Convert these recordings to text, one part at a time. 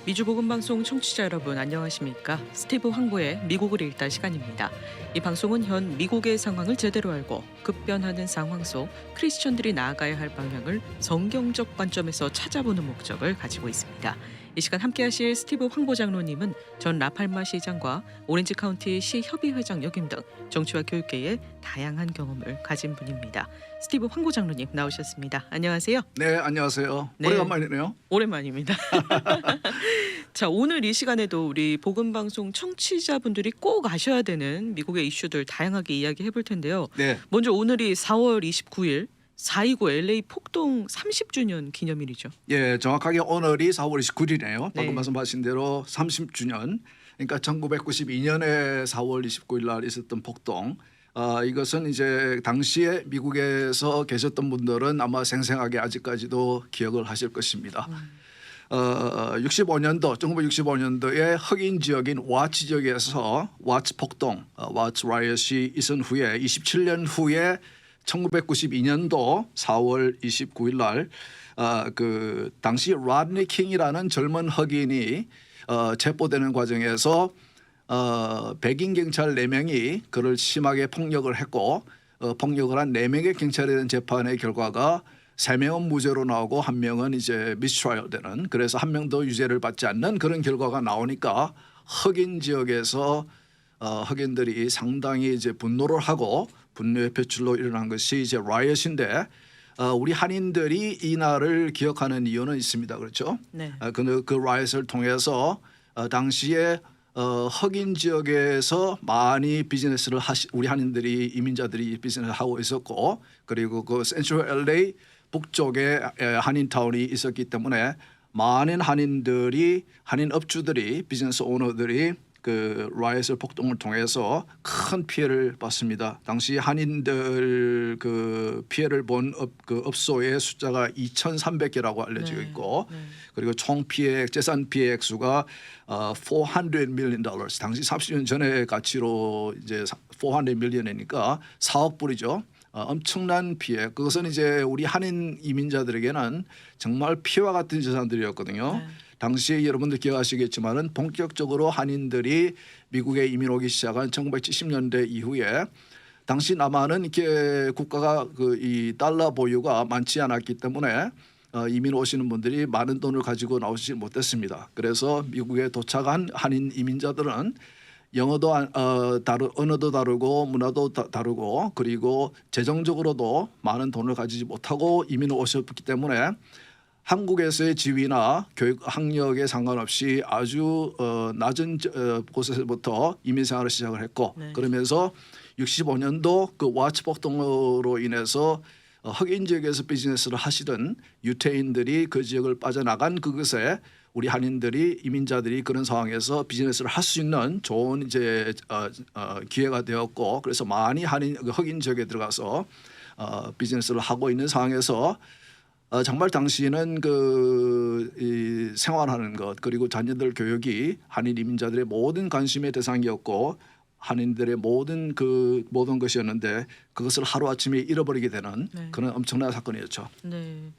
미주 복음 방송 청취자 여러분 안녕하십니까? 스티브 황보의 미국을 읽다 시간입니다. 이 방송은 현 미국의 상황을 제대로 알고 급변하는 상황 속 크리스천들이 나아가야 할 방향을 성경적 관점에서 찾아보는 목적을 가지고 있습니다. 이 시간 함께하실 스티브 황보 장로님은 전 라팔마 시장과 오렌지 카운티 시 협의회장 역임 등 정치와 교육계의 다양한 경험을 가진 분입니다. 스티브 황보 장로님 나오셨습니다. 안녕하세요. 네, 안녕하세요. 네. 오래간만이네요. 오랜만입니다. 자, 오늘 이 시간에도 우리 복음방송 청취자분들이 꼭 아셔야 되는 미국의 이슈들 다양하게 이야기해 볼 텐데요. 네, 먼저 오늘이 4월 29일 4.29 LA 폭동 30주년 기념일이죠. 예, 정확하게 오늘이 4월 29일이네요. 네. 방금 말씀하신 대로 30주년. 그러니까 1992년에 4월 29일 날 있었던 폭동. 이것은 이제 당시에 미국에서 계셨던 분들은 아마 생생하게 아직까지도 기억을 하실 것입니다. 65년도 1965년도에 흑인 지역인 와치 지역에서 와치 폭동, 와치 라이엇이 있은 후에 27년 후에 1992년도 4월 29일 날 그 당시 라드니 킹이라는 젊은 흑인이 체포되는 과정에서 백인 경찰 4명이 그를 심하게 폭력을 했고 폭력을 한 4명의 경찰에 대한 재판의 결과가 3명은 무죄로 나오고 1명은 이제 미스트라이얼 되는, 그래서 1명도 유죄를 받지 않는 그런 결과가 나오니까 흑인 지역에서 흑인들이 상당히 이제 분노를 하고 분노의 표출로 일어난 것이 이제 라이엇인데 우리 한인들이 이 날을 기억하는 이유는 있습니다. 그렇죠? 네. 그 라이엇을 통해서 당시에 흑인 지역에서 많이 비즈니스를 우리 한인들이 이민자들이 비즈니스를 하고 있었고, 그리고 그 센트럴 LA 북쪽에 한인타운이 있었기 때문에 많은 한인들이, 한인 업주들이, 비즈니스 오너들이 그 라이엇을 폭동을 통해서 큰 피해를 봤습니다. 당시 한인들 그 피해를 본 그 업소의 숫자가 2,300개라고 알려지고 있고, 그리고 총 피해, 재산 피해 액수가 $400 million. 당시 30년 전의 가치로 이제 400 million이니까 4억 불이죠. 엄청난 피해. 그것은 이제 우리 한인 이민자들에게는 정말 피와 같은 재산들이었거든요. 네. 당시에 여러분들 기억하시겠지만은 본격적으로 한인들이 미국에 이민 오기 시작한 1970년대 이후에 당시 남한은 이렇게 국가가 그 이 달러 보유가 많지 않았기 때문에 이민 오시는 분들이 많은 돈을 가지고 나오지 못했습니다. 그래서 미국에 도착한 한인 이민자들은 영어도 언어도 다르고 문화도 다르고, 그리고 재정적으로도 많은 돈을 가지지 못하고 이민을 오셨기 때문에 한국에서의 지위나 교육 학력에 상관없이 아주 낮은 곳에서부터 이민 생활을 시작을 했고, 네. 그러면서 65년도 그 와치 폭동으로 인해서 흑인 지역에서 비즈니스를 하시던 유태인들이 그 지역을 빠져나간 그것에 우리 한인들이, 이민자들이 그런 상황에서 비즈니스를 할 수 있는 좋은 이제 기회가 되었고, 그래서 많이 흑인 지역에 들어가서 비즈니스를 하고 있는 상황에서 정말 당시에는 이 생활하는 것, 그리고 자녀들 교육이 한인 이민자들의 모든 관심의 대상이었고 한인들의 모든 것이었는데 그것을 하루아침에 잃어버리게 되는 네. 그런 엄청난 사건이었죠. 네.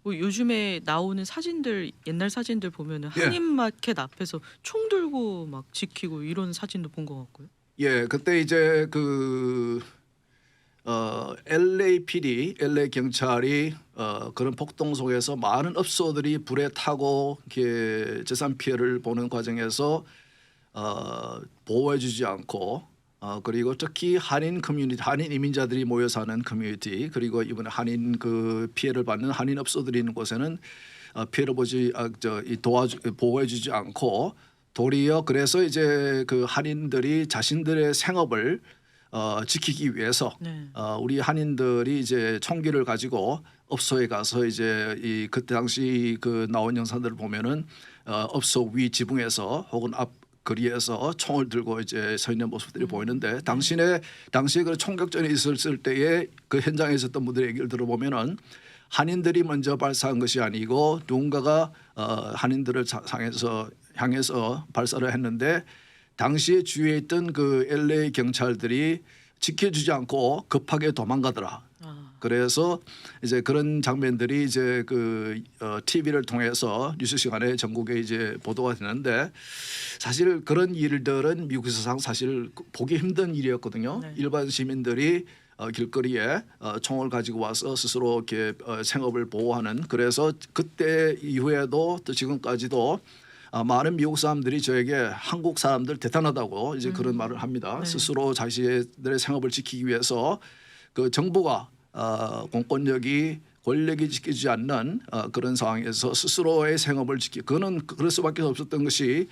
뭐 요즘에 나오는 사진들, 옛날 사진들 보면은 예. 한인마켓 앞에서 총 들고 막 지키고 이런 사진도 본 것 같고요. 예, 그때 이제 LAPD, LA 경찰이 그런 폭동 속에서 많은 업소들이 불에 타고 이렇게 재산 피해를 보는 과정에서 보호해주지 않고, 그리고 특히 한인 커뮤니티, 한인 이민자들이 모여 사는 커뮤니티, 그리고 이번에 한인 그 피해를 받는 한인 업소들이 있는 곳에는 피해를 보호해주지 않고, 도리어 그래서 이제 그 한인들이 자신들의 생업을 지키기 위해서 네. 우리 한인들이 이제 총기를 가지고 업소에 가서 이제 그때 당시 그 나온 영상들을 보면은 업소 위 지붕에서 혹은 앞 거리에서 총을 들고 이제 서 있는 모습들이 보이는데, 당시에 그 총격전이 있었을 때에 그 현장에 있었던 분들의 얘기를 들어보면은 한인들이 먼저 발사한 것이 아니고 누군가가 한인들을 향해서 발사를 했는데, 당시에 주위에 있던 그 LA 경찰들이 지켜주지 않고 급하게 도망가더라. 아, 그래서 이제 그런 장면들이 이제 그 TV를 통해서 뉴스 시간에 전국에 이제 보도가 되는데 사실 그런 일들은 미국에서 사실 보기 힘든 일이었거든요. 네. 일반 시민들이 길거리에 총을 가지고 와서 스스로 이렇게 생업을 보호하는 그래서 그때 이후에도 또 지금까지도 많은 미국 사람들이 저에게 한국 사람들 대단하다고 이제 그런 말을 합니다. 네. 스스로 자신들의 생업을 지키기 위해서 그 정부가 공권력이 권력이 지키지 않는 그런 상황에서 스스로의 생업을 그거는 그럴 수밖에 없었던 것이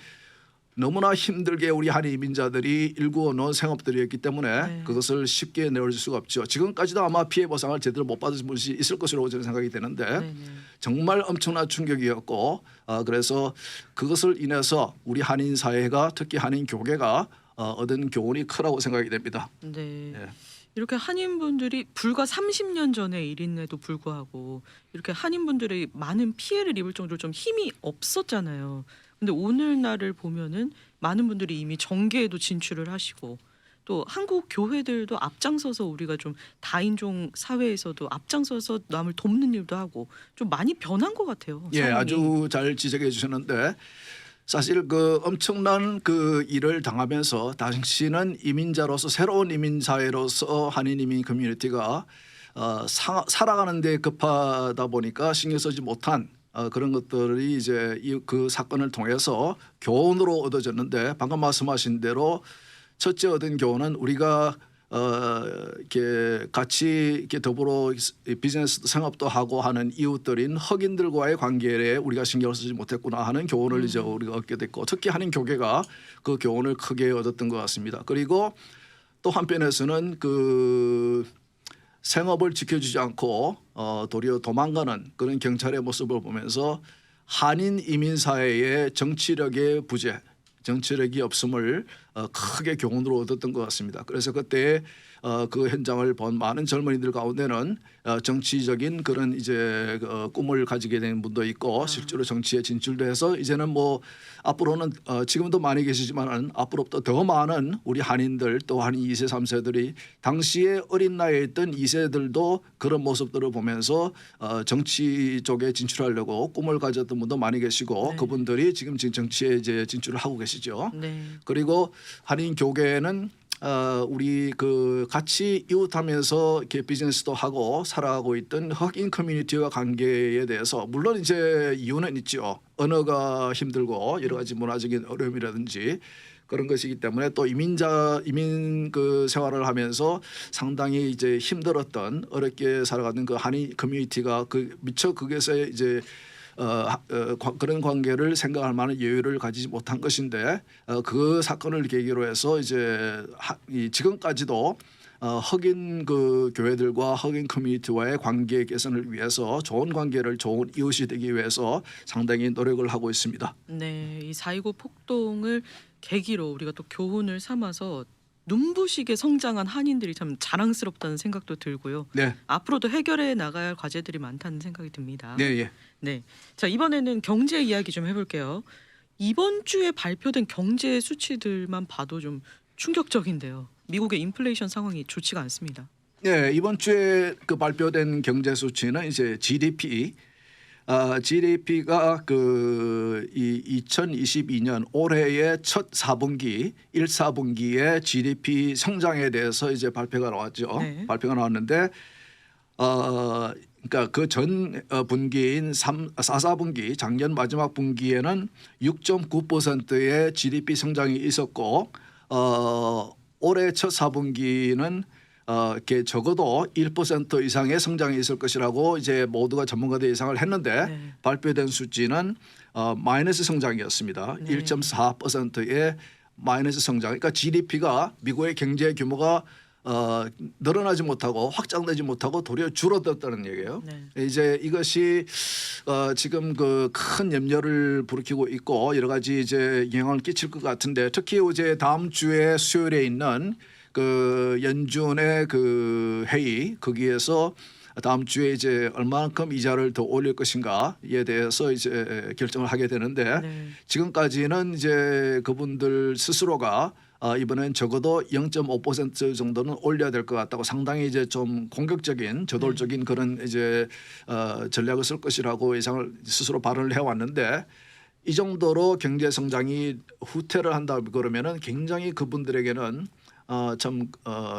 너무나 힘들게 우리 한인 이민자들이 일구어 놓은 생업들이었기 때문에 네. 그것을 쉽게 내어줄 수가 없죠. 지금까지도 아마 피해 보상을 제대로 못 받으신 분이 있을 것이라고 저는 생각이 되는데 네네. 정말 엄청난 충격이었고 그래서 그것을 인해서 우리 한인 사회가 특히 한인 교계가 얻은 교훈이 크다고 생각이 됩니다. 네. 예. 이렇게 한인분들이 불과 30년 전의 일인데도 불구하고 이렇게 한인분들이 많은 피해를 입을 정도로 좀 힘이 없었잖아요. 근데 오늘날을 보면은 많은 분들이 이미 정계에도 진출을 하시고 또 한국 교회들도 앞장서서 우리가 좀 다인종 사회에서도 앞장서서 남을 돕는 일도 하고 좀 많이 변한 것 같아요. 예, 상황이. 아주 잘 지적해 주셨는데 사실 그 엄청난 그 일을 당하면서 당신은 이민자로서 새로운 이민 사회로서 한인 이민 커뮤니티가 살아가는 데 급하다 보니까 신경 쓰지 못한 그런 것들이 이제 그 사건을 통해서 교훈으로 얻어졌는데 방금 말씀하신 대로 첫째 얻은 교훈은 우리가 이렇게 같이 이렇게 더불어 비즈니스 생업도 하고 하는 이웃들인 흑인들과의 관계에 우리가 신경을 쓰지 못했구나 하는 교훈을 이제 우리가 얻게 됐고 특히 한인 교계가 그 교훈을 크게 얻었던 것 같습니다. 그리고 또 한편에서는 그 생업을 지켜주지 않고 도리어 도망가는 그런 경찰의 모습을 보면서 한인 이민 사회의 정치력의 부재, 정치력이 없음을 크게 교훈으로 얻었던 것 같습니다. 그래서 그때 그 현장을 본 많은 젊은이들 가운데는 정치적인 그런 이제 꿈을 가지게 된 분도 있고 실제로 정치에 진출도 해서 이제는 뭐 앞으로는 지금도 많이 계시지만은 앞으로부터 더 많은 우리 한인들 또 한인 2세 3세들이 당시에 어린 나이에 있던 2세들도 그런 모습들을 보면서 정치 쪽에 진출하려고 꿈을 가졌던 분도 많이 계시고 네. 그분들이 지금 정치에 이제 진출을 하고 계시죠. 네. 그리고 한인 교계는 우리 그 같이 이웃하면서 이렇게 비즈니스도 하고 살아가고 있던 흑인 커뮤니티와 관계에 대해서 물론 이제 이유는 있죠. 언어가 힘들고 여러 가지 문화적인 어려움이라든지 그런 것이기 때문에 또 이민 그 생활을 하면서 상당히 이제 힘들었던 어렵게 살아가는 그 한인 커뮤니티가 그 미처 거기서 이제 그런 관계를 생각할 만한 여유를 가지지 못한 것인데 그 사건을 계기로 해서 이제 지금까지도 흑인 그 교회들과 흑인 커뮤니티와의 관계 개선을 위해서 좋은 관계를 좋은 이웃이 되기 위해서 상당히 노력을 하고 있습니다. 네, 이 4.29 폭동을 계기로 우리가 또 교훈을 삼아서 눈부시게 성장한 한인들이 참 자랑스럽다는 생각도 들고요. 네, 앞으로도 해결해 나가야 할 과제들이 많다는 생각이 듭니다. 네, 예. 네. 자, 이번에는 경제 이야기 좀 해볼게요. 이번 주에 발표된 경제 수치들만 봐도 좀 충격적인데요. 미국의 인플레이션 상황이 좋지가 않습니다. 네, 이번 주에 그 발표된 경제 수치는 이제 GDP, GDP가 그 2022년 올해의 첫 4분기, 1사분기의 GDP 성장에 대해서 이제 발표가 나왔죠. 네. 발표가 나왔는데 그러니까 그 전 분기인 4분기 작년 마지막 분기에는 6.9%의 GDP 성장이 있었고 올해 첫 4분기는 이렇게 적어도 1% 이상의 성장이 있을 것이라고 이제 모두가 전문가들 예상을 했는데 네. 발표된 수치는 마이너스 성장이었습니다. 네. 1.4%의 마이너스 성장. 그러니까 GDP가 미국의 경제 규모가 늘어나지 못하고 확장되지 못하고 도리어 줄어들었다는 얘기예요. 네. 이제 이것이 지금 그 큰 염려를 불러키고 있고 여러 가지 이제 영향을 끼칠 것 같은데 특히 이제 다음 주에 수요일에 있는 그 연준의 그 회의 거기에서 다음 주에 이제 얼마만큼 이자를 더 올릴 것인가에 대해서 이제 결정을 하게 되는데 네. 지금까지는 이제 그분들 스스로가 이번엔 적어도 0.5% 정도는 올려야 될 것 같다고 상당히 이제 좀 공격적인 저돌적인 그런 이제 전략을 쓸 것이라고 예상을 스스로 발언을 해왔는데 이 정도로 경제 성장이 후퇴를 한다 그러면은 굉장히 그분들에게는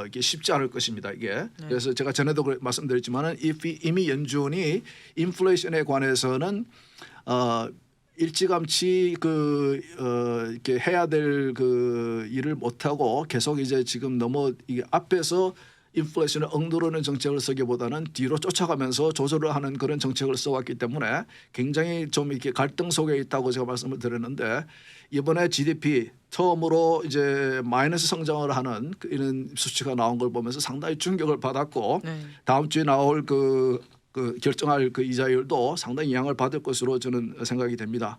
이게 쉽지 않을 것입니다. 이게 그래서 제가 전에도 말씀드렸지만은 이미 연준이 인플레이션에 관해서는 일찌감치 이렇게 해야 될 그 일을 못 하고 계속 이제 지금 너무 이게 앞에서 인플레이션을 억누르는 정책을 쓰기보다는 뒤로 쫓아가면서 조절을 하는 그런 정책을 써왔기 때문에 굉장히 좀 이렇게 갈등 속에 있다고 제가 말씀을 드렸는데 이번에 GDP 처음으로 이제 마이너스 성장을 하는 이런 수치가 나온 걸 보면서 상당히 충격을 받았고 다음 주에 나올 그 결정할 그 이자율도 상당히 영향을 받을 것으로 저는 생각이 됩니다.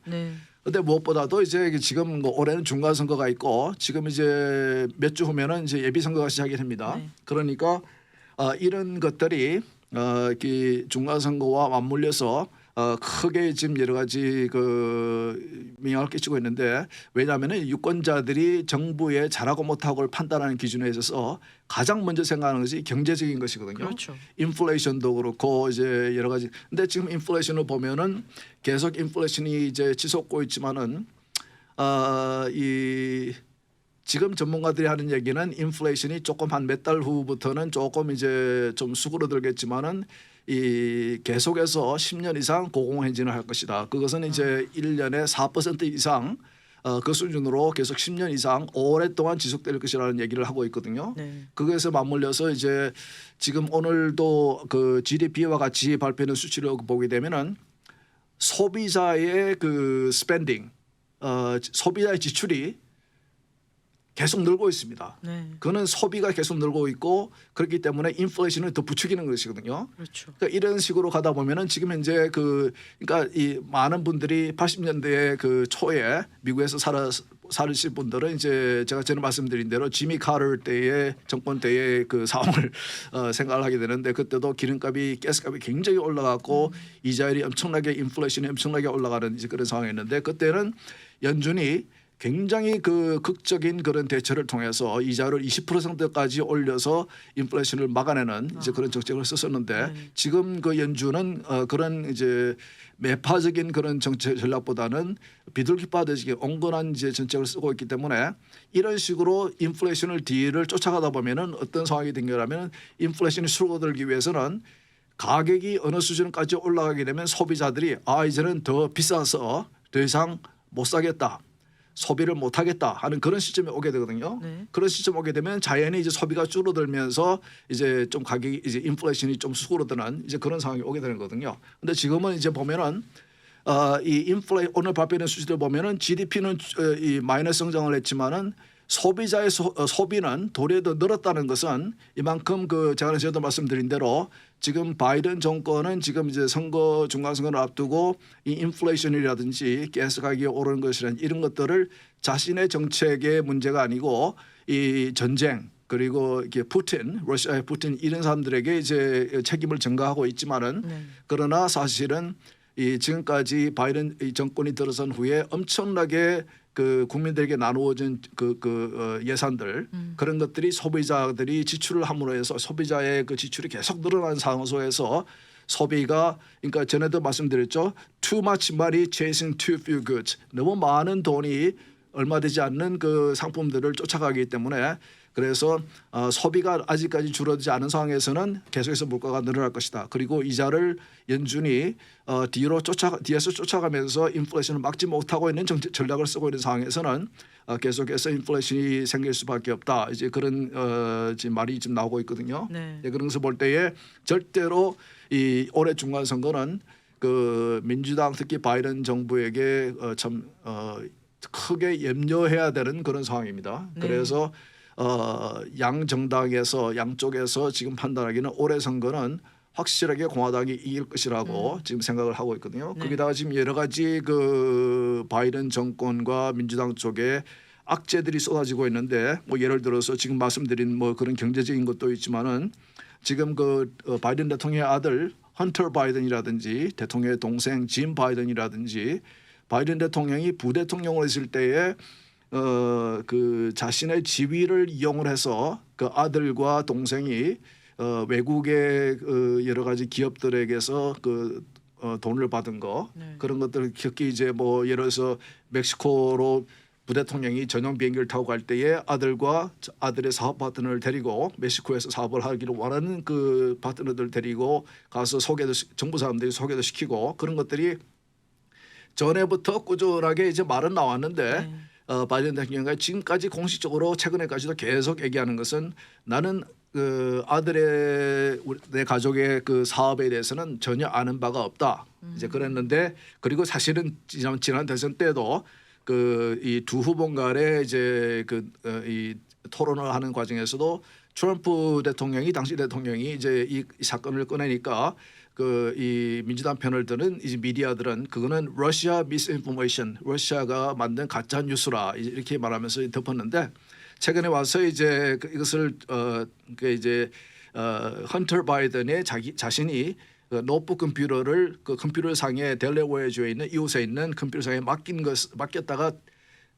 그런데 무엇보다도 이제 지금 뭐 올해는 중간 선거가 있고 지금 이제 몇 주 후면은 이제 예비 선거가 시작이 됩니다. 그러니까 이런 것들이 중간 선거와 맞물려서 크게 지금 여러 가지 영향을 끼치고 있는데 왜냐하면은 유권자들이 정부의 잘하고 못하고를 판단하는 기준에 있어서 가장 먼저 생각하는 것이 경제적인 것이거든요. 그렇죠. 인플레이션도 그렇고 이제 여러 가지. 근데 지금 인플레이션을 보면은 계속 인플레이션이 이제 지속되고 있지만은 지금 전문가들이 하는 얘기는 인플레이션이 조금 한 몇 달 후부터는 조금 이제 좀 수그러들겠지만은 계속해서 10년 이상 고공행진을 할 것이다. 그것은 이제 1년에 4% 이상 그 수준으로 계속 10년 이상 오랫동안 지속될 것이라는 얘기를 하고 있거든요. 그것에 맞물려서 이제 지금 오늘도 그 GDP와 같이 발표하는 수치를 보게 되면은 소비자의 그 스펜딩, 소비자의 지출이 계속 늘고 있습니다. 그는 소비가 계속 늘고 있고 그렇기 때문에 인플레이션을 더 부추기는 것이거든요. 그렇죠. 그러니까 이런 식으로 가다 보면은 지금 현재 그러니까 이 많은 분들이 80년대 그 초에 미국에서 살으실 분들은 이제 제가 전에 말씀드린 대로 지미 카터 때의 정권 때의 그 상황을 생각을 하게 되는데 그때도 기름값이 가스값이 굉장히 올라갔고 이자율이 엄청나게 인플레이션이 엄청나게 올라가는 이제 그런 상황이었는데 그때는 연준이 굉장히 그 극적인 그런 대처를 통해서 이자를 20%까지 올려서 인플레이션을 막아내는 이제 그런 정책을 썼었는데 지금 그 연준은 그런 이제 매파적인 그런 정책 전략보다는 비둘기파듯이 온건한 이제 정책을 쓰고 있기 때문에 이런 식으로 인플레이션을 뒤를 쫓아가다 보면은 어떤 상황이 생겨나면 인플레이션이 수그러들기 위해서는 가격이 어느 수준까지 올라가게 되면 소비자들이 이제는 더 비싸서 더 이상 못 사겠다. 소비를 못 하겠다 하는 그런 시점에 오게 되거든요. 그런 시점에 오게 되면 자연히 이제 소비가 줄어들면서 이제 좀 가격이 이제 인플레이션이 좀 수그러드는 이제 그런 상황이 오게 되는 거거든요. 근데 지금은 이제 보면은 오늘 발표된 수치들 보면은 GDP는 이 마이너스 성장을 했지만은 소비자의 소비는 도리어 더 늘었다는 것은 이만큼 제가 전에도 말씀드린 대로 지금 바이든 정권은 지금 이제 중간 선거를 앞두고 이 인플레이션이라든지 가스 가격이 오르는 것이란 이런 것들을 자신의 정책의 문제가 아니고 이 전쟁 그리고 이게 러시아의 푸틴 이런 사람들에게 이제 책임을 전가하고 있지만은 그러나 사실은 이 지금까지 바이든 이 정권이 들어선 후에 엄청나게 그 국민들에게 나누어진 예산들 그런 것들이 소비자들이 지출을 함으로 해서 소비자의 그 지출이 계속 늘어나는 상황 속에서 소비가 그러니까 전에도 말씀드렸죠. Too much money chasing too few goods. 너무 많은 돈이 얼마 되지 않는 그 상품들을 쫓아가기 때문에 그래서 소비가 아직까지 줄어들지 않은 상황에서는 계속해서 물가가 늘어날 것이다. 그리고 이자를 연준이 뒤에서 쫓아가면서 인플레이션을 막지 못하고 있는 전략을 쓰고 있는 상황에서는 계속해서 인플레이션이 생길 수밖에 없다. 이제 그런 지금 말이 지금 나오고 있거든요. 그런 것을 볼 때에 절대로 이 올해 중간 선거는 그 민주당 특히 바이든 정부에게 참 크게 염려해야 되는 그런 상황입니다. 그래서 양쪽에서 지금 판단하기는 올해 선거는 확실하게 공화당이 이길 것이라고 지금 생각을 하고 있거든요. 거기다가 지금 여러 가지 그 바이든 정권과 민주당 쪽에 악재들이 쏟아지고 있는데 뭐 예를 들어서 지금 말씀드린 뭐 그런 경제적인 것도 있지만은 지금 바이든 대통령의 아들 헌터 바이든이라든지 대통령의 동생 짐 바이든이라든지 바이든 대통령이 부대통령으로 있을 때에 그 자신의 지위를 이용을 해서 그 아들과 동생이 외국의 여러 가지 기업들에게서 돈을 받은 거 네. 그런 것들 특히 이제 뭐 예를 들어서 멕시코로 부대통령이 전용 비행기를 타고 갈 때에 아들의 사업 파트너를 데리고 멕시코에서 사업을 하기를 원하는 그 파트너들 데리고 가서 정부 사람들이 소개도 시키고 그런 것들이 전에부터 꾸준하게 이제 말은 나왔는데 네. 바이든 대통령이 지금까지 공식적으로 최근에까지도 계속 얘기하는 것은 나는 그 내 가족의 그 사업에 대해서는 전혀 아는 바가 없다. 이제 그랬는데 그리고 사실은 지난 대선 때도 그 이 두 후보 간에 이제 이 토론을 하는 과정에서도 트럼프 대통령이 당시 대통령이 이제 이 사건을 꺼내니까 그 이 민주당 편을 드는 이제 미디어들은 그거는 러시아 미스인포메이션, 러시아가 만든 가짜 뉴스라 이렇게 말하면서 덮었는데 최근에 와서 이제 이것을 그 이제 헌터 바이든의 자신이 그 노트북 컴퓨터를 그 컴퓨터 상에 델레웨어주에 있는 이웃에 있는 컴퓨터 상에 맡겼다가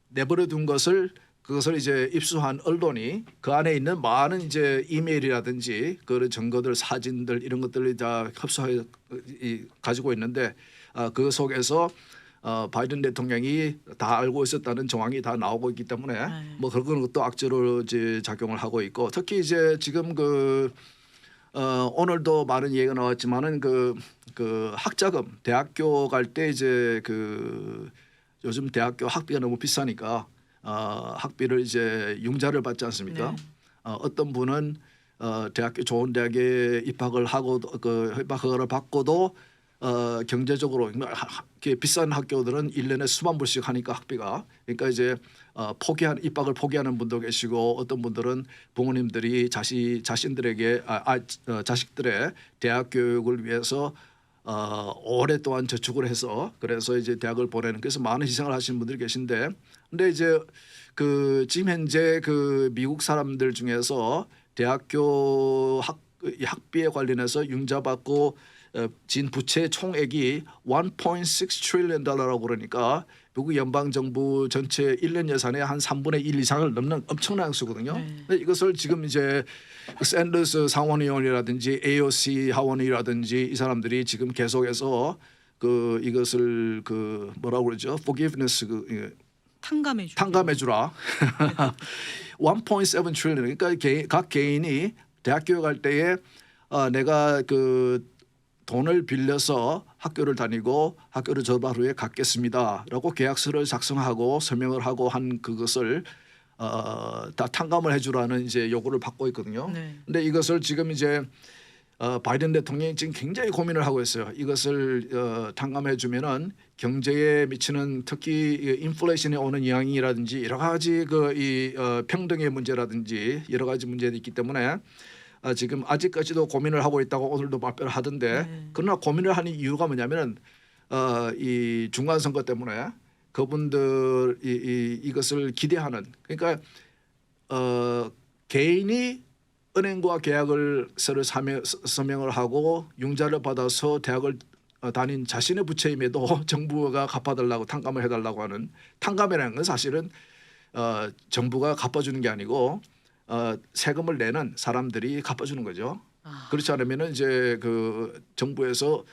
내버려 둔 것을 그것을 이제 입수한 언론이 그 안에 있는 많은 이제 이메일이라든지 그런 증거들, 사진들 이런 것들을 다 흡수해 가지고 있는데 그 속에서 바이든 대통령이 다 알고 있었다는 정황이 다 나오고 있기 때문에 뭐 그런 것도 악재로 이제 작용을 하고 있고 특히 이제 지금 오늘도 많은 얘기가 나왔지만은 그 학자금 대학교 갈 때 이제 요즘 대학교 학비가 너무 비싸니까 학비를 이제 융자를 받지 않습니까? 네. 어떤 분은 좋은 대학에 입학을 하고 입학 허가를 받고도 경제적으로 이렇게 비싼 학교들은 1년에 수만 불씩 하니까 학비가 그러니까 이제 입학을 포기하는 분도 계시고 어떤 분들은 부모님들이 자식들의 대학 교육을 위해서 오랫동안 저축을 해서 그래서 이제 대학을 보내는 그래서 많은 희생을 하시는 분들이 계신데 근데 이제 지금 현재 미국 사람들 중에서 대학교 학비에 관련해서 융자받고 진 부채 총액이 1.6 트릴리언 달러라고 그러니까 미국 연방 정부 전체 1년 예산의 한 3분의 1 이상을 넘는 엄청난 수거든요. 근데 이것을 지금 이제 샌더스 상원의원이라든지 AOC 하원의라든지 이 사람들이 지금 계속해서 이것을 뭐라고 그러죠? forgiveness 탕감해 주라. 1.7 트릴리언 그러니까 각 개인이 대학교 갈 때에 내가 돈을 빌려서 학교를 다니고 학교를 졸업한 후에 갚겠습니다라고 계약서를 작성하고 서명을 하고 한 그것을 다 탕감을 해주라는 이제 요구를 받고 있거든요. 근데 이것을 지금 이제 바이든 대통령이 지금 굉장히 고민을 하고 있어요. 이것을 탕감해 주면은 경제에 미치는 특히 인플레이션에 오는 영향이라든지 여러 가지 평등의 문제라든지 여러 가지 문제들이 있기 때문에 지금 아직까지도 고민을 하고 있다고 오늘도 발표를 하던데 그러나 고민을 하는 이유가 뭐냐면은 이 중간 선거 때문에 그분들 이것을 기대하는 그러니까 개인이 은행과 계약을 서로 서명을 하고 융자를 받아서 대학을 다닌 자신의 부채임에도 정부가 갚아달라고 탕감을 해달라고 하는 탕감이라는 건 사실은 정부가 갚아주는 게 아니고 세금을 내는 사람들이 갚아주는 거죠. 그렇지 않으면은 이제 정부에서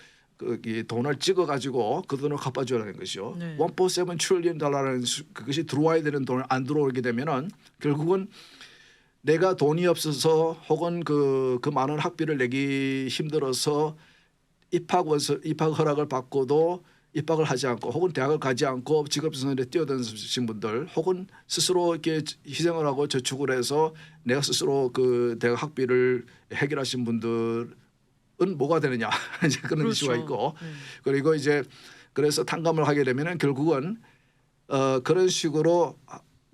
이 돈을 찍어 가지고 그 돈을 갚아줘라는 것이죠. 1.7 트릴리언 달러라는 그것이 들어와야 되는 돈을 안 들어오게 되면은 결국은 내가 돈이 없어서 혹은 그 많은 학비를 내기 힘들어서 입학 허락을 받고도 입학을 하지 않고 혹은 대학을 가지 않고 직업선언에 뛰어드신 분들 혹은 스스로 이렇게 희생을 하고 저축을 해서 내가 스스로 대학 학비를 해결하신 분들은 뭐가 되느냐 이제 그런 이슈가 있고 그리고 이제 그래서 탕감을 하게 되면은 결국은 그런 식으로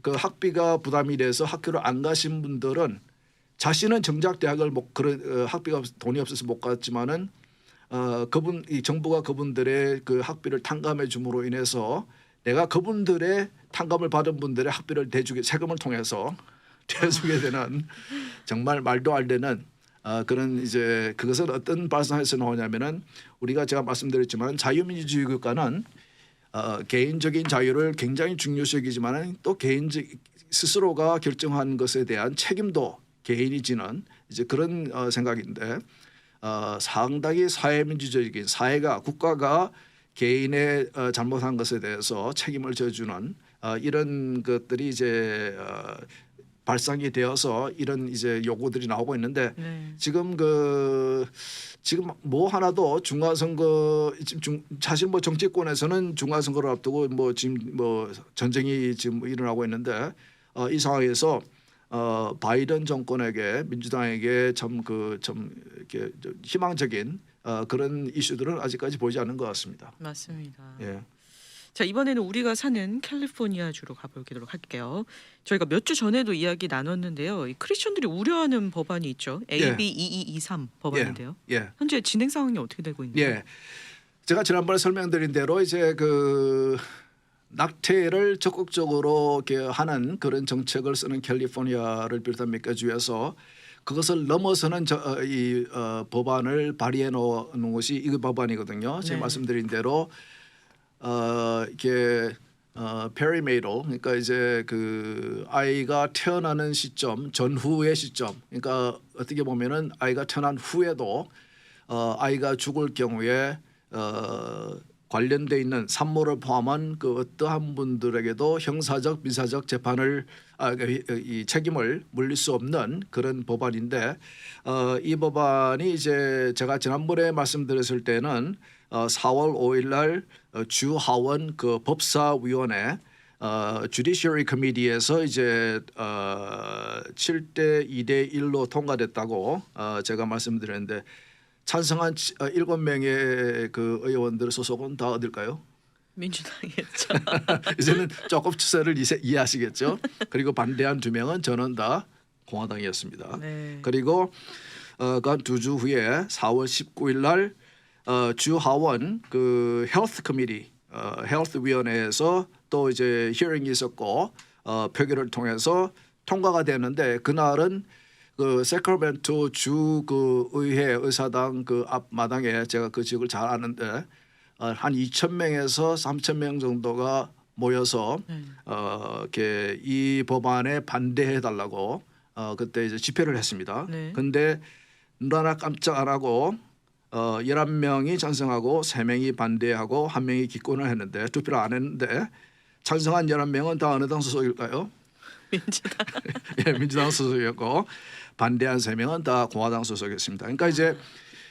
학비가 부담이 돼서 학교를 안 가신 분들은 자신은 정작 대학을 학비가 돈이 없어서 못 갔지만은 이 정부가 그분들의 학비를 탕감해 줌으로 인해서 내가 그분들의 탕감을 받은 분들의 학비를 세금을 통해서 대주게 되는 정말 말도 안 되는 그런 이제 그것은 어떤 발상에서 나오냐면은 우리가 제가 말씀드렸지만 자유민주주의 국가는 개인적인 자유를 굉장히 중요시 여기지만 또 개인적 스스로가 결정한 것에 대한 책임도 개인이 지는 이제 그런 생각인데 상당히 사회민주적인 사회가 국가가 개인의 잘못한 것에 대해서 책임을 져주는 이런 것들이 이제 발상이 되어서 이런 이제 요구들이 나오고 있는데 네. 지금 뭐 하나도 중간선거 사실 뭐 정치권에서는 중간선거를 앞두고 뭐 지금 뭐 전쟁이 지금 일어나고 있는데 이 상황에서 바이든 정권에게 민주당에게 참 이렇게 좀 희망적인 그런 이슈들은 아직까지 보이지 않는 것 같습니다. 맞습니다. 예. 자, 이번에는 우리가 사는 캘리포니아주로 가보도록 할게요. 저희가 몇 주 전에도 이야기 나눴는데요. 이 크리스천들이 우려하는 법안이 있죠. AB 2223 법안인데요. 예. 현재 진행 상황이 어떻게 되고 있나요? 예. 제가 지난번에 설명드린 대로 이제 그 낙태를 적극적으로 이렇게 하는 그런 정책을 쓰는 캘리포니아를 비롯한 몇 개 주에서 그것을 넘어서는 이 법안을 발의해 놓은 것이 이 법안이거든요. 제가 네. 말씀드린 대로 이게 페리메이럴 그러니까 이제 그 아이가 태어나는 시점 전후의 시점 그러니까 어떻게 보면은 아이가 태어난 후에도 아이가 죽을 경우에 관련돼 있는 산모를 포함한 그 어떠한 분들에게도 형사적 민사적 재판을 이 책임을 물릴 수 없는 그런 법안인데 이 법안이 이제 제가 지난번에 말씀드렸을 때는 4월 5일 날 주하원 그 법사위원회 Judiciary Committee에서 이제 7대 2대 1로 통과됐다고 제가 말씀드렸는데 찬성한 7명의 그 의원들 소속은 다 어딜까요? 민주당이었죠. 이제는 조금 추세를 이해하시겠죠. 그리고 반대한 2명은 저는 다 공화당이었습니다. 네. 그리고 그 한 2주 후에 4월 19일 날 주하원 그 헬스 커미티 헬스 위원회에서 또 이제 히어링이 있었고 표결을 통해서 통과가 됐는데 그날은 그 세크라멘토 주 그 의회 의사당 그 앞마당에 제가 그 지역을 잘 아는데 한 2,000명에서 3,000명 정도가 모여서 이렇게 이 법안에 반대해 달라고 그때 이제 집회를 했습니다. 네. 근데 눈 하나 깜짝 안 하고 11명이 찬성하고 3명이 반대하고 1명이 기권을 했는데 투표를 안 했는데 찬성한 11명은 다 어느 당 소속일까요? 민주당. 예, 민주당 소속이었고 반대한 3명은 다 공화당 소속이었습니다. 그러니까 이제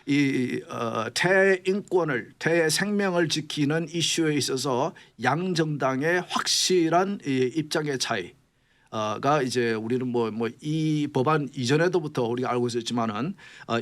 이 태의 인권을 태의 생명을 지키는 이슈에 있어서 양 정당의 확실한 이 입장의 차이가 이제 우리는 뭐 이 법안 이전에도부터 우리가 알고 있었지만은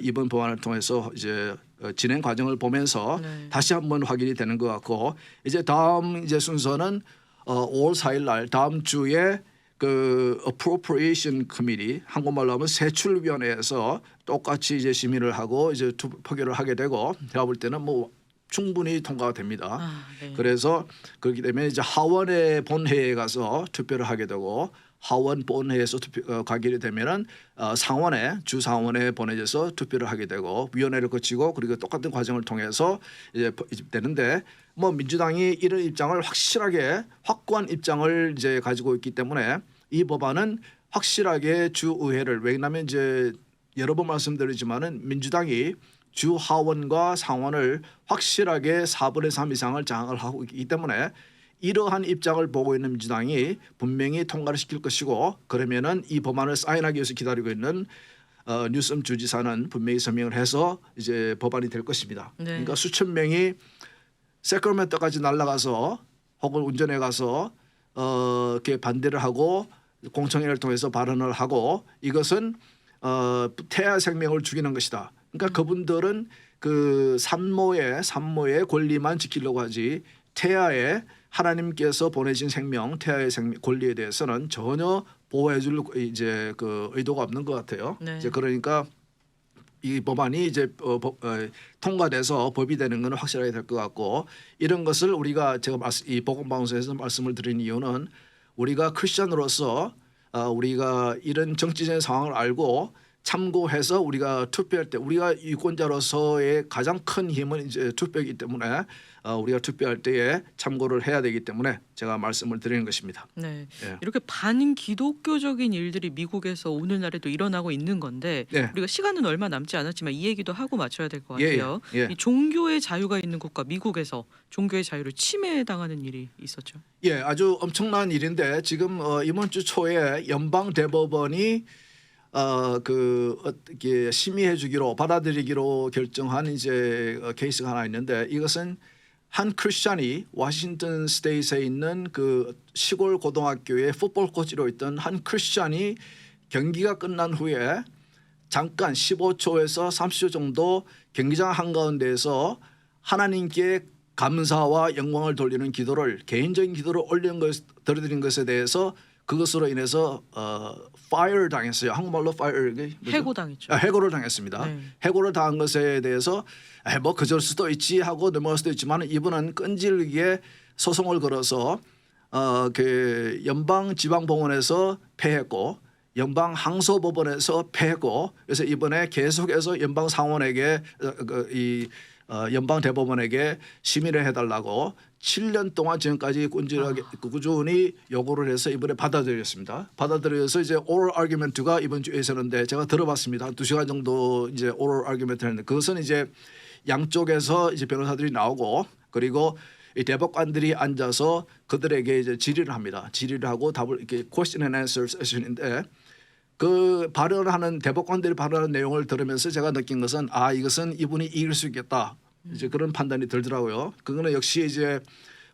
이번 법안을 통해서 이제 진행 과정을 보면서 네. 다시 한번 확인이 되는 것 같고 이제 다음 이제 순서는 5월 4일 날 다음 주에 그 Appropriation Committee 한국말로 하면 세출위원회에서 똑같이 이제 심의를 하고 이제 표결을 하게 되고 제가 볼 때는 뭐 충분히 통과가 됩니다. 네. 그래서 그렇기 때문에 이제 하원의 본회의에 가서 투표를 하게 되고 하원 본회의에서 가게 되면은 상원에 주 상원에 보내져서 투표를 하게 되고 위원회를 거치고 그리고 똑같은 과정을 통해서 이제 되는데 뭐 민주당이 이런 입장을 확실하게 확고한 입장을 이제 가지고 있기 때문에 이 법안은 확실하게 주 의회를 왜냐하면 이제 여러 번 말씀드리지만은 민주당이 주 하원과 상원을 확실하게 4분의 3 이상을 장악을 하고 있기 때문에 이러한 입장을 보고 있는 민주당이 분명히 통과를 시킬 것이고 그러면은 이 법안을 사인하기 위해서 기다리고 있는 뉴섬 주지사는 분명히 서명을 해서 이제 법안이 될 것입니다. 네. 그러니까 수천 명이 세크라멘토까지 날아가서 혹은 운전해 가서 이렇게 반대를 하고 공청회를 통해서 발언을 하고 이것은 태아 생명을 죽이는 것이다. 그러니까 그분들은 그 산모의 권리만 지키려고 하지 태아의 하나님께서 보내신 생명, 태아의 권리에 대해서는 전혀 보호해줄 이제 그 의도가 없는 것 같아요. 네. 이제 그러니까 이 법안이 이제 통과돼서 법이 되는 것은 확실하게 될 것 같고 이런 것을 우리가 제가 이 복음 방송에서 말씀을 드린 이유는 우리가 크리스천으로서 우리가 이런 정치적인 상황을 알고 참고해서 우리가 투표할 때 우리가 유권자로서의 가장 큰 힘은 이제 투표이기 때문에 우리가 투표할 때에 참고를 해야 되기 때문에 제가 말씀을 드리는 것입니다. 네. 예. 이렇게 반기독교적인 일들이 미국에서 오늘날에도 일어나고 있는 건데 예. 우리가 시간은 얼마 남지 않았지만 이 얘기도 하고 맞춰야 될 것 예, 같아요. 예, 예. 이 종교의 자유가 있는 국가 미국에서 종교의 자유를 침해당하는 일이 있었죠. 예, 아주 엄청난 일인데 지금 이번 주 초에 연방 대법원이 어떻게 심의해주기로 받아들이기로 결정한 이제 케이스가 하나 있는데 이것은 한 크리스찬이 워싱턴 스테이트에 있는 그 시골 고등학교의 풋볼 코치로 있던 한 크리스찬이 경기가 끝난 후에 잠깐 15초에서 30초 정도 경기장 한가운데에서 하나님께 감사와 영광을 돌리는 기도를 개인적인 기도를 드려드린 것에 대해서 그것으로 인해서 fire 당했어요. 한국말로 fire 해고당했죠. 해고를 당했습니다. 네. 해고를 당한 것에 대해서 뭐 그럴 수도 있지 하고 넘어갈 수도 있지만 이분은 끈질기게 소송을 걸어서 그 연방 지방법원에서 패했고 연방 항소법원에서 패했고 그래서 이번에 계속해서 연방 상원에게 연방 대법원에게 심의를 해달라고 7년 동안 지금까지 끈질하게 꾸준히 요구를 해서 이번에 받아들였습니다. 받아들여서 이제 oral argument가 이번 주에 있었는데 제가 들어봤습니다. 한 2시간 정도 이제 oral argument를 했는데 그것은 이제 양쪽에서 이제 변호사들이 나오고 그리고 이 대법관들이 앉아서 그들에게 이제 질의를 합니다. 질의를 하고 답을 이렇게 question and answer 세션인데 그 발언하는 대법관들이 발언하는 내용을 들으면서 제가 느낀 것은 이것은 이분이 이길 수 있겠다. 이제 그런 판단이 들더라고요. 그거는 역시 이제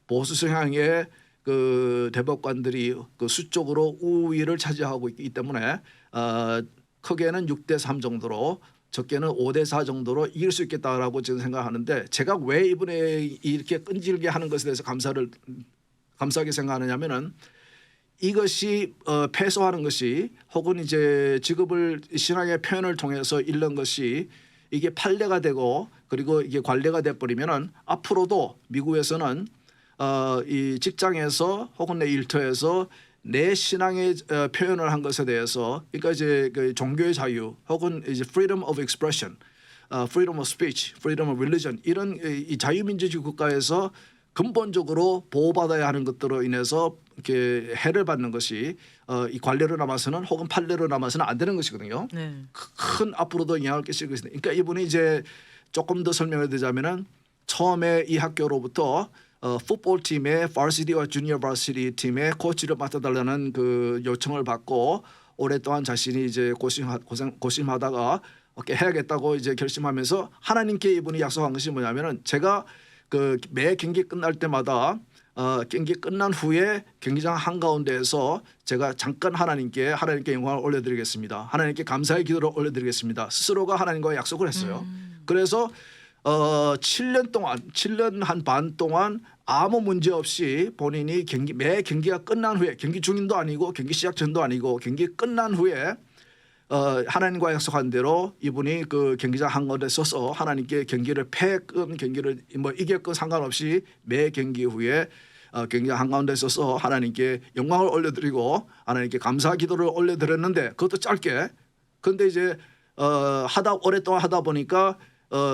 보수 성향의 그 대법관들이 그 수적으로 우위를 차지하고 있기 때문에 크게는 6대3 정도로 적게는 5대4 정도로 이길 수 있겠다라고 저는 생각하는데 제가 왜 이번에 이렇게 끈질게 하는 것에 대해서 감사하게 생각하느냐면은 이것이 패소하는 것이 혹은 이제 직업을 신앙의 표현을 통해서 잃는 것이 이게 판례가 되고 그리고 이게 관례가 돼 버리면은 앞으로도 미국에서는 이 직장에서 혹은 내 일터에서 내 신앙의 표현을 한 것에 대해서 그러니까 이제 그 종교의 자유 혹은 이제 freedom of expression, freedom of speech, freedom of religion 이런 이 자유민주주의 국가에서 근본적으로 보호받아야 하는 것들로 인해서 이렇게 해를 받는 것이 이 관례로 남아서는 혹은 판례로 남아서는 안 되는 것이거든요. 네. 큰 앞으로도 영향을 끼칠 것입니다. 그러니까 이분이 이제 조금 더 설명을 드리자면은 처음에 이 학교로부터 풋볼 팀의 varsity 주니어 varsity 팀의 코치를 맡아달라는 그 요청을 받고 오랫동안 자신이 이제 고심하다가 이렇게 해야겠다고 이제 결심하면서 하나님께 이분이 약속한 것이 뭐냐면은 제가 그 매 경기 끝날 때마다 경기 끝난 후에 경기장 한가운데에서 제가 잠깐 하나님께 영광을 올려드리겠습니다. 하나님께 감사의 기도를 올려드리겠습니다. 스스로가 하나님과 약속을 했어요. 그래서 7년 한 반 동안 아무 문제 없이 본인이 매 경기가 끝난 후에 경기 중인도 아니고 경기 시작 전도 아니고 경기 끝난 후에 하나님과 약속한 대로 이분이 그 경기장 한가운데 서서 하나님께 경기를 패건 경기를 뭐 이겼건 상관없이 매 경기 후에 경기장 한가운데 서서 하나님께 영광을 올려드리고 하나님께 감사 기도를 올려드렸는데 그것도 짧게 그런데 이제 오랫동안 하다 보니까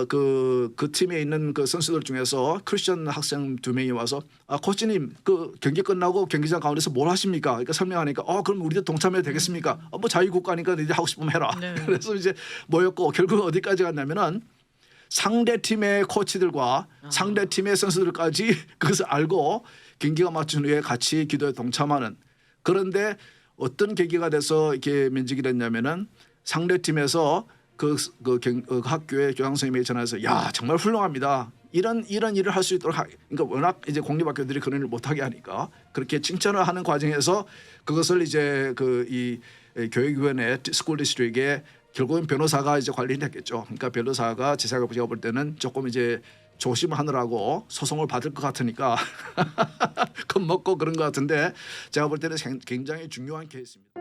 그 팀에 있는 그 선수들 중에서 크리스천 학생 2명이 와서 코치님 그 경기 끝나고 경기장 가운데서 뭘 하십니까? 그러니까 설명하니까 그럼 우리도 동참해도 되겠습니까? 뭐 자유국가니까 너희들 하고 싶으면 해라. 네. 그래서 이제 모였고 결국 어디까지 갔냐면은 상대 팀의 코치들과 상대 팀의 선수들까지 그것을 알고 경기가 마친 후에 같이 기도에 동참하는 그런데 어떤 계기가 돼서 이렇게 면직이 됐냐면은 상대 팀에서 그 학교의 교장 선생님이 전화해서 야 정말 훌륭합니다. 이런 일을 할 수 있도록 그러니까 워낙 이제 공립학교들이 그런 일을 못하게 하니까 그렇게 칭찬을 하는 과정에서 그것을 이제 이 교육위원회 스쿨 디스트릭에 결국은 변호사가 이제 관리를 했겠죠. 그러니까 변호사가 제가 볼 때는 조금 이제 조심하느라고 소송을 받을 것 같으니까 겁먹고 그런 것 같은데 제가 볼 때는 굉장히 중요한 케이스입니다.